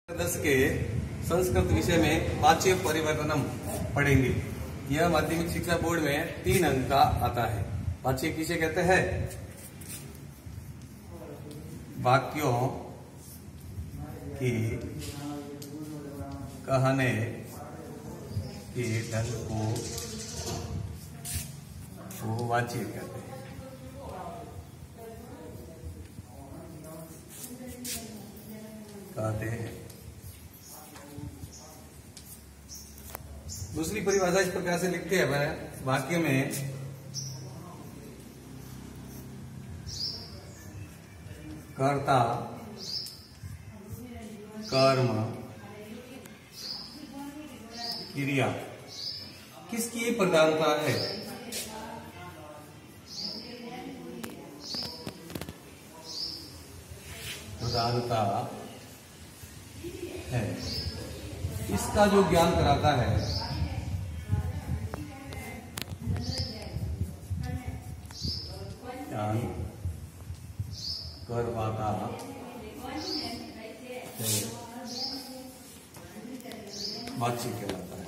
10 के संस्कृत विषय में वाच्य परिवर्तनम पढ़ेंगे। यह माध्यमिक शिक्षा बोर्ड में 3 अंक का आता है। वाच्य किसे कहते हैं? वाक्यों की कहने के ढंग को वाच्य कहते हैं। दूसरी परिभाषा इस प्रकार से लिखते हैं वाक्य में कर्ता, कर्म, क्रिया किसकी प्रधानता है? प्रधानता है। इसका जो ज्ञान कराता है ज्ञान करवाता है वाच्य कहलाता है।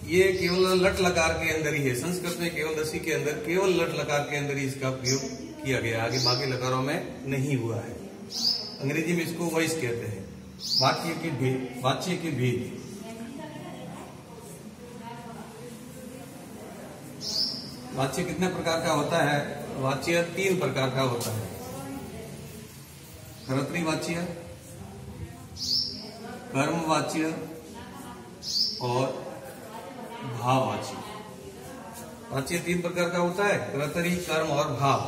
ये केवल लट लकार के अंदर ही है। संस्कृत में केवल दसी के अंदर केवल लट लकार के अंदर ही इसका प्रयोग किया गया, आगे बाकी लकारों में नहीं हुआ है। अंग्रेजी में इसको वॉइस कहते हैं। वाच्य के भेद। वाच्य कितने प्रकार का होता है? वाच्य 3 प्रकार का होता है। कर्तृवाच्य, कर्मवाच्य और भाववाच्य। वाच्य 3 प्रकार का होता है, कर्तरी, कर्म और भाव।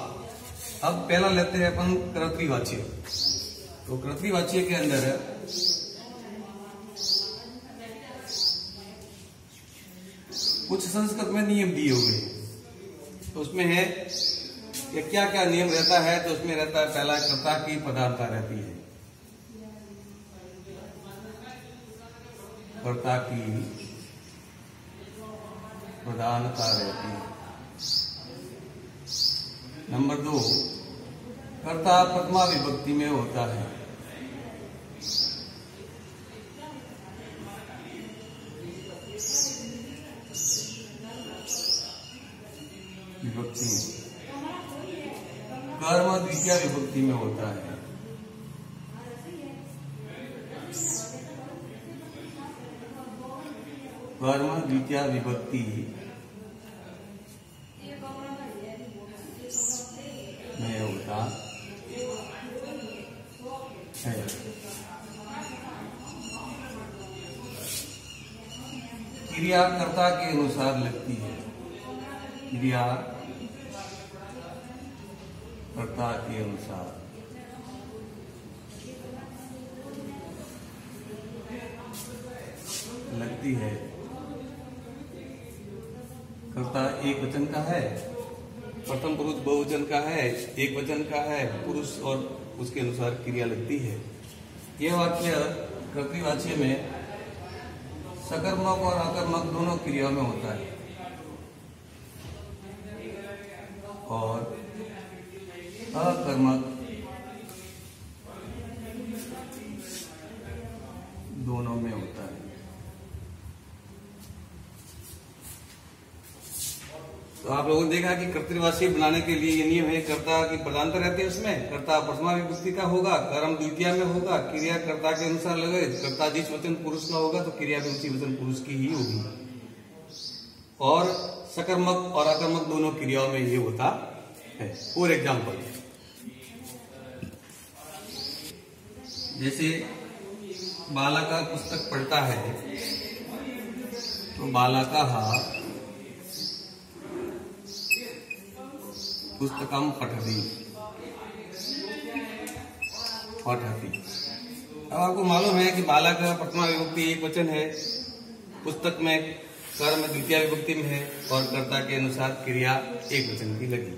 अब पहला लेते हैं अपन कर्तृवाच्य। तो कर्तृवाच्य के अंदर कुछ संस्कृत में नियम दिए हुए हैं। तो उसमें है कि क्या क्या नियम रहता है। तो उसमें रहता है पहला, कर्ता की प्रधानता रहती है। कर्ता की प्रधानता रहती है। नंबर 2, कर्ता प्रथमा विभक्ति में होता है। विभक्ति। कर्म द्वितीय विभक्ति में होता है। कर्म द्वितीय विभक्ति में होता है। क्रिया कर्ता के अनुसार लगती है। क्रिया कर्ता के अनुसार लगती है। कर्ता एक वचन का है, प्रथम पुरुष बहुवचन का है, एक वचन का है, पुरुष, और उसके अनुसार क्रिया लगती है। यह वाक्य कर्तृवाच्य में सकर्मक और अकर्मक दोनों क्रियाओं में होता है और अकर्मक दोनों में होता है। तो आप लोगों ने देखा कि कर्तृवाच्य बनाने के लिए ये नियम है। कर्ता की प्रधानता रहती है उसमें। कर्ता प्रथमा विभक्ति का होगा, कर्म द्वितीय में होगा, क्रिया कर्ता के अनुसार लगे। कर्ता जिस वचन पुरुष का होगा तो क्रिया भी उसी वचन पुरुष की ही होगी। और सकर्मक और अकर्मक दोनों क्रियाओं में ये होता है। फॉर एग्जाम्पल, जैसे बालका पुस्तक पढ़ता है तो बालका पुस्तकम पठति। अब आपको मालूम है कि बालक प्रथमा विभक्ति एक वचन है, पुस्तक में कर्म द्वितीय विभक्ति में है और कर्ता के अनुसार क्रिया एक वचन की लगी,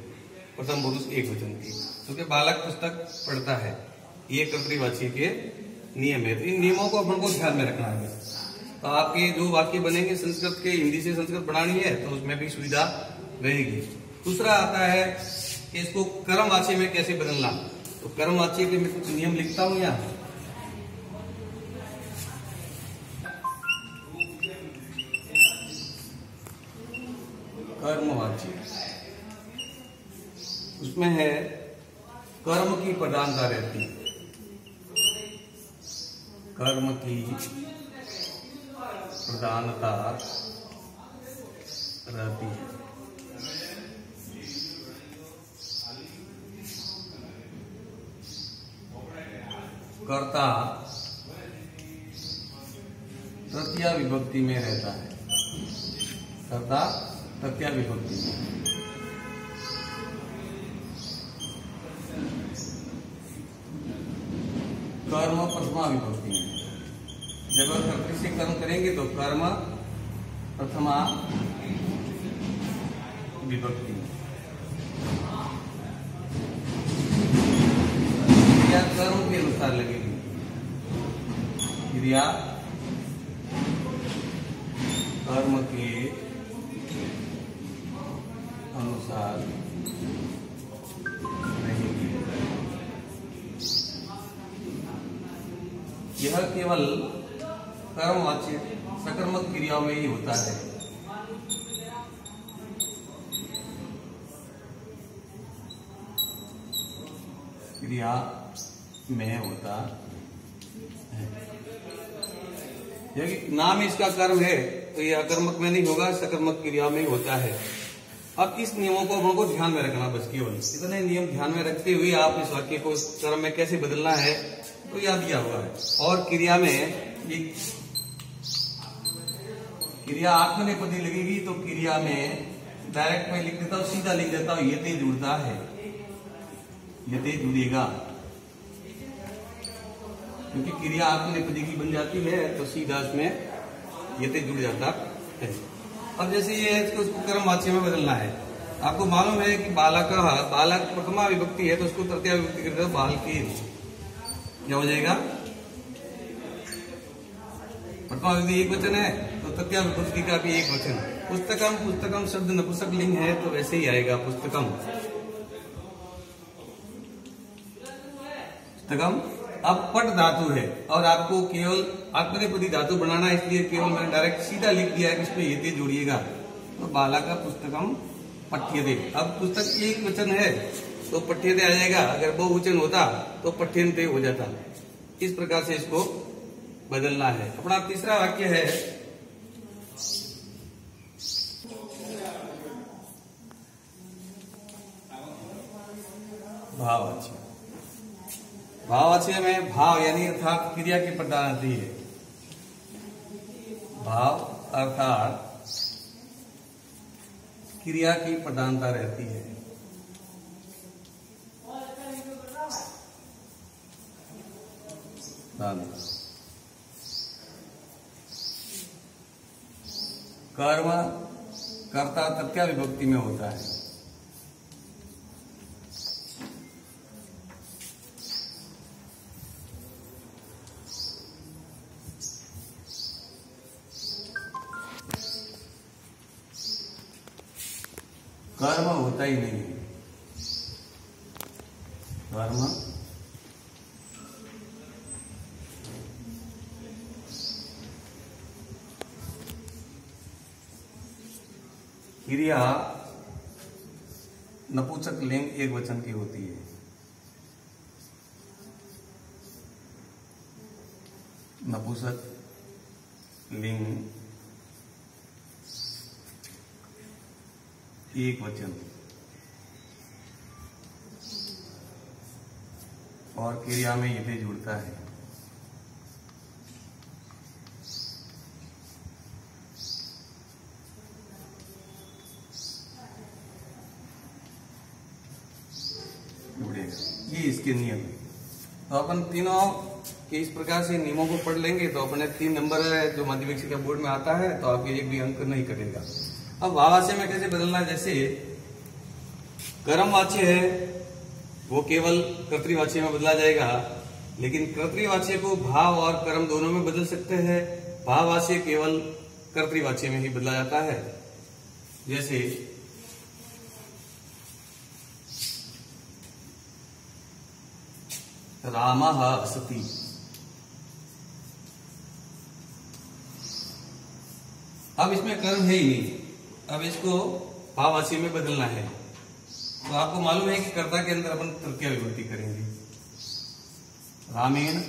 प्रथम पुरुष एक वचन की, क्योंकि बालक पुस्तक पढ़ता है। ये कर्तृवाच्य के नियम है। तो इन नियमों को अपन को ध्यान में रखना है। तो आपके जो वाक्य बनेंगे संस्कृत के, हिंदी से संस्कृत पढ़ानी है तो उसमें भी सुविधा रहेगी। दूसरा आता है कि इसको कर्मवाची में कैसे बदलना। तो कर्मवाची के मैं कुछ नियम लिखता हूं यहाँ। कर्मवाची उसमें है कर्म की प्रधानता रहती है, कर्म की प्रधानता रहती है। कर्ता तृतीया विभक्ति में रहता है, कर्ता तृतीया विभक्ति में। कर्म प्रथमा विभक्ति में। जब कर्तृ से कर्म करेंगे तो कर्म प्रथमा विभक्ति में। क्रिया कर्म के अनुसार लगेगी, क्रिया कर्म के अनुसार रहेगी। यह केवल कर्मवाची सकर्मक क्रियाओं में ही होता है। क्रिया में होता है। यदि नाम इसका कर्म है तो यह अकर्मक में नहीं होगा, सकर्मक क्रिया में ही होता है। अब इस नियमों को हमको ध्यान में रखना, बस केवल इतने नियम ध्यान में रखते हुए आप इस वाक्य को कर्म में कैसे बदलना है तो याद दिया हुआ है। और क्रिया में ये क्रिया आत्मनेपदी लगेगी तो क्रिया में डायरेक्ट में लिख देता हूं, सीधा लिख देता हूं, यते जुड़ता है, यते जुड़ेगा, क्योंकि क्रिया आत्मनेपदी की बन जाती है तो सीधा इसमें यते जुड़ जाता है। अब जैसे ये है इसको कर्मवाची में बदलना है। आपको मालूम है कि बालक प्रथमा विभक्ति है तो उसको तृतीया विभक्ति करते हो बालकी, क्या हो जाएगा? प्रथमा विभक्ति एक वचन है तो तृतीया विभक्ति का भी एक वचन। पुस्तकम शब्द नपुंसक लिंग है तो वैसे ही आएगा पुस्तकम। अब पट धातु है और आपको केवल आत्मनेपदी धातु बनाना, इसलिए केवल मैंने डायरेक्ट सीधा लिख दिया है कि इसमें यते जोड़िएगा। तो बालक पुस्तकम पठ्यते। अब पुस्तक एक वचन है तो पठ्यते आ जाएगा, अगर बहुवचन होता तो पठ्यन्ते हो जाता। इस प्रकार से इसको बदलना है। अपना तीसरा वाक्य है भाववाची। भाववाची में भाव यानी अर्थात क्रिया की प्रधानता है। भाव अर्थात क्रिया की प्रधानता रहती है। कर्म कर्ता तृतीया विभक्ति में होता है। कर्म होता ही नहीं है। कर्म क्रिया नपुंसक लिंग एक वचन की होती है। नपुंसक लिंग एक वचन और क्रिया में यते जुड़ता है। ये इसके नियम है। तो अपन तीनों के इस प्रकार से नियमों को पढ़ लेंगे तो अपने 3 नंबर है जो माध्यमिक शिक्षा बोर्ड में आता है तो आपके एक भी अंक नहीं कटेगा। अब भाववाच्य में कैसे बदलना है, जैसे कर्मवाच्य है वो केवल कर्तृवाच्य में बदला जाएगा, लेकिन कर्तृवाच्य को भाव और कर्म दोनों में बदल सकते हैं। भाववाच्य केवल कर्तृवाच्य में ही बदला जाता है। जैसे रामः असति। अब इसमें कर्म है ही नहीं, अब इसको भाववाची में बदलना है। तो आपको मालूम है कि कर्ता के अंदर अपन तृतीया विभक्ति करेंगे। रामेण,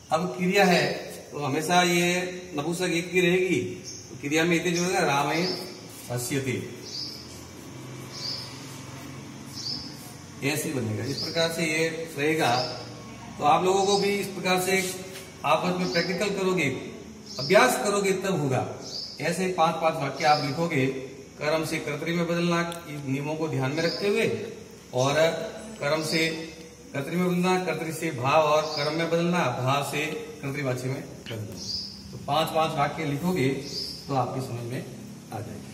अब क्रिया है तो हमेशा ये नपुंसक एक की रहेगी, तो क्रिया में इतने जोड़ेगा रामेण हस्यते, ऐसे बनेगा। इस प्रकार से ये रहेगा। तो आप लोगों को भी इस प्रकार से आपस में प्रैक्टिकल करोगे, अभ्यास करोगे तब होगा। ऐसे 5-5 वाक्य आप लिखोगे, कर्म से कर्तरी में बदलना, नियमों को ध्यान में रखते हुए, और कर्म से कर्तरी में बदलना, कर्तरी से भाव और कर्म में बदलना, भाव से कर्तरीवाची में बदलना। तो 5-5 वाक्य लिखोगे तो आपकी समझ में आ जाएगी।